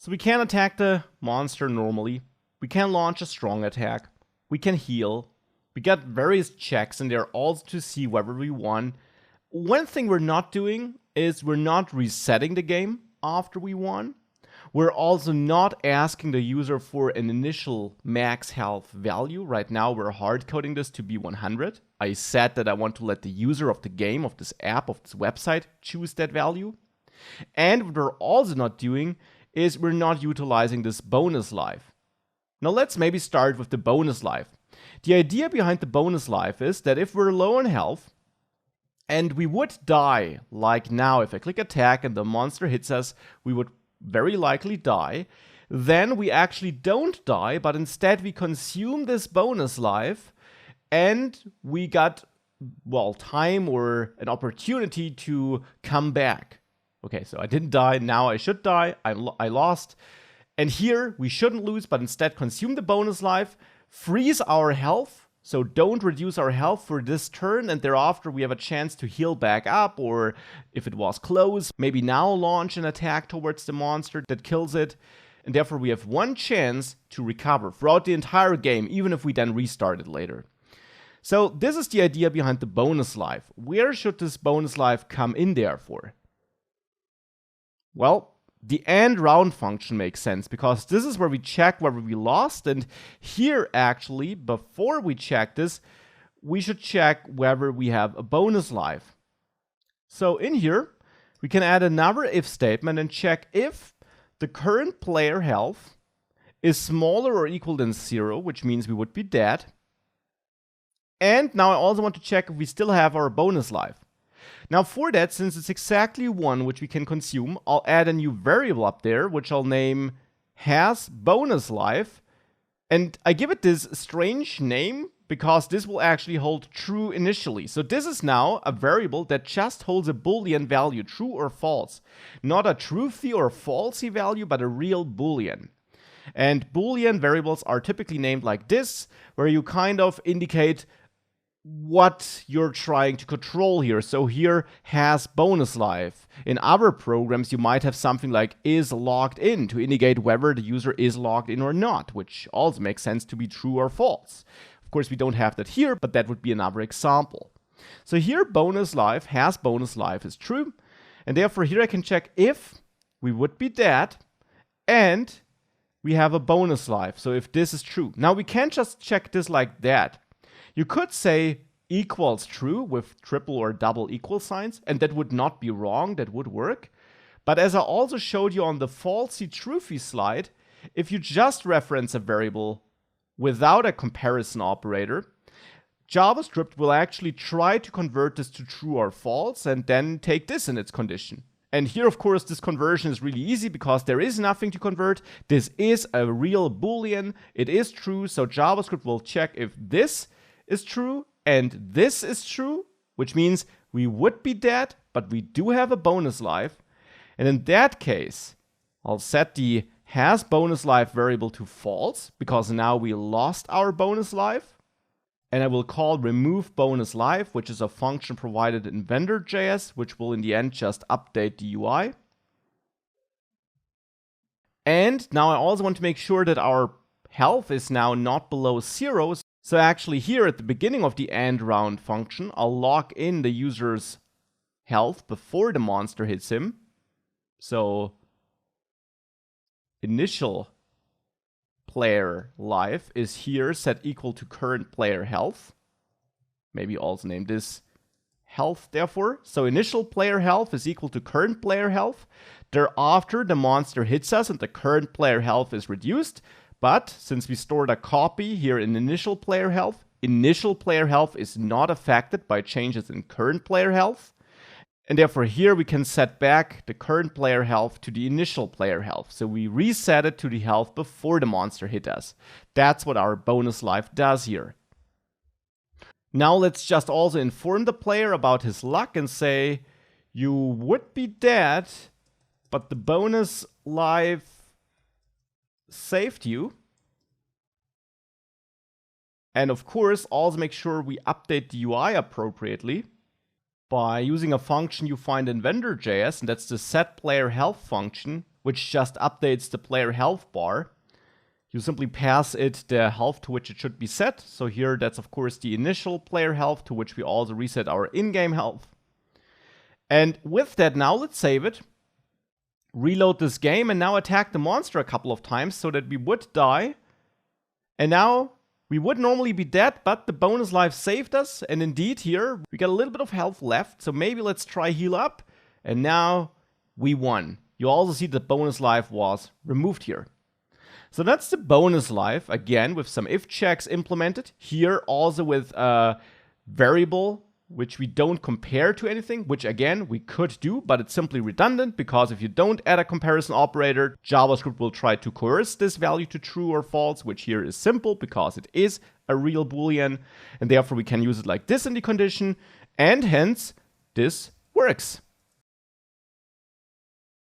So we can attack the monster normally. We can launch a strong attack. We can heal. We got various checks in there also to see whether we won. One thing we're not doing is we're not resetting the game after we won. We're also not asking the user for an initial max health value. Right now we're hard coding this to be 100. I said that I want to let the user of the game, of this app, of this website choose that value. And what we're also not doing is we're not utilizing this bonus life. Now let's maybe start with the bonus life. The idea behind the bonus life is that if we're low on health and we would die, like now if I click attack and the monster hits us, we would very likely die, then we actually don't die, but instead we consume this bonus life and we got, well, time or an opportunity to come back. Okay, so I didn't die, now I should die, I lost. And here we shouldn't lose, but instead consume the bonus life, freeze our health, so don't reduce our health for this turn, and thereafter we have a chance to heal back up, or if it was close, maybe now launch an attack towards the monster that kills it, and therefore we have one chance to recover throughout the entire game, even if we then restart it later. So this is the idea behind the bonus life. Where should this bonus life come in there for? Well, the end round function makes sense because this is where we check whether we lost, and here actually, before we check this, we should check whether we have a bonus life. So in here, we can add another if statement and check if the current player health is smaller or equal than 0, which means we would be dead. And now I also want to check if we still have our bonus life. Now for that, since it's exactly 1 which we can consume, I'll add a new variable up there, which I'll name has bonus life. And I give it this strange name because this will actually hold true initially. So this is now a variable that just holds a Boolean value, true or false. Not a truthy or falsy value, but a real Boolean. And Boolean variables are typically named like this, where you kind of indicate what you're trying to control here. So here has bonus life. In other programs, you might have something like is logged in to indicate whether the user is logged in or not, which also makes sense to be true or false. Of course, we don't have that here, but that would be another example. So here bonus life has bonus life is true, and therefore here I can check if we would be dead and we have a bonus life. So if this is true. Now we can't just check this like that. You could say equals true with triple or double equal signs, and that would not be wrong, that would work. But as I also showed you on the falsy truthy slide, if you just reference a variable without a comparison operator, JavaScript will actually try to convert this to true or false and then take this in its condition. And here, of course, this conversion is really easy because there is nothing to convert. This is a real Boolean. It is true, so JavaScript will check if this is true and this is true, which means we would be dead, but we do have a bonus life. And in that case, I'll set the has bonus life variable to false because now we lost our bonus life. And I will call remove bonus life, which is a function provided in vendor.js, which will in the end just update the UI. And now I also want to make sure that our health is now not below 0. So actually here at the beginning of the end round function, I'll log in the user's health before the monster hits him. So initial player life is here set equal to current player health. Maybe also name this health therefore. So initial player health is equal to current player health. Thereafter the monster hits us and the current player health is reduced. But since we stored a copy here in initial player health is not affected by changes in current player health. And therefore here we can set back the current player health to the initial player health. So we reset it to the health before the monster hit us. That's what our bonus life does here. Now let's just also inform the player about his luck and say, you would be dead, but the bonus life saved you. And of course, also make sure we update the UI appropriately by using a function you find in vendor.js, and that's the setPlayerHealth function, which just updates the player health bar. You simply pass it the health to which it should be set. So here, that's of course the initial player health, to which we also reset our in-game health. And with that, now let's save it, reload this game, and now attack the monster a couple of times so that we would die. And now we would normally be dead, but the bonus life saved us. And indeed here, we got a little bit of health left. So maybe let's try heal up. And now we won. You also see the bonus life was removed here. So that's the bonus life, again, with some if checks implemented. Here also with a variable which we don't compare to anything, which again, we could do, but it's simply redundant, because if you don't add a comparison operator, JavaScript will try to coerce this value to true or false, which here is simple because it is a real Boolean, and therefore we can use it like this in the condition, and hence this works.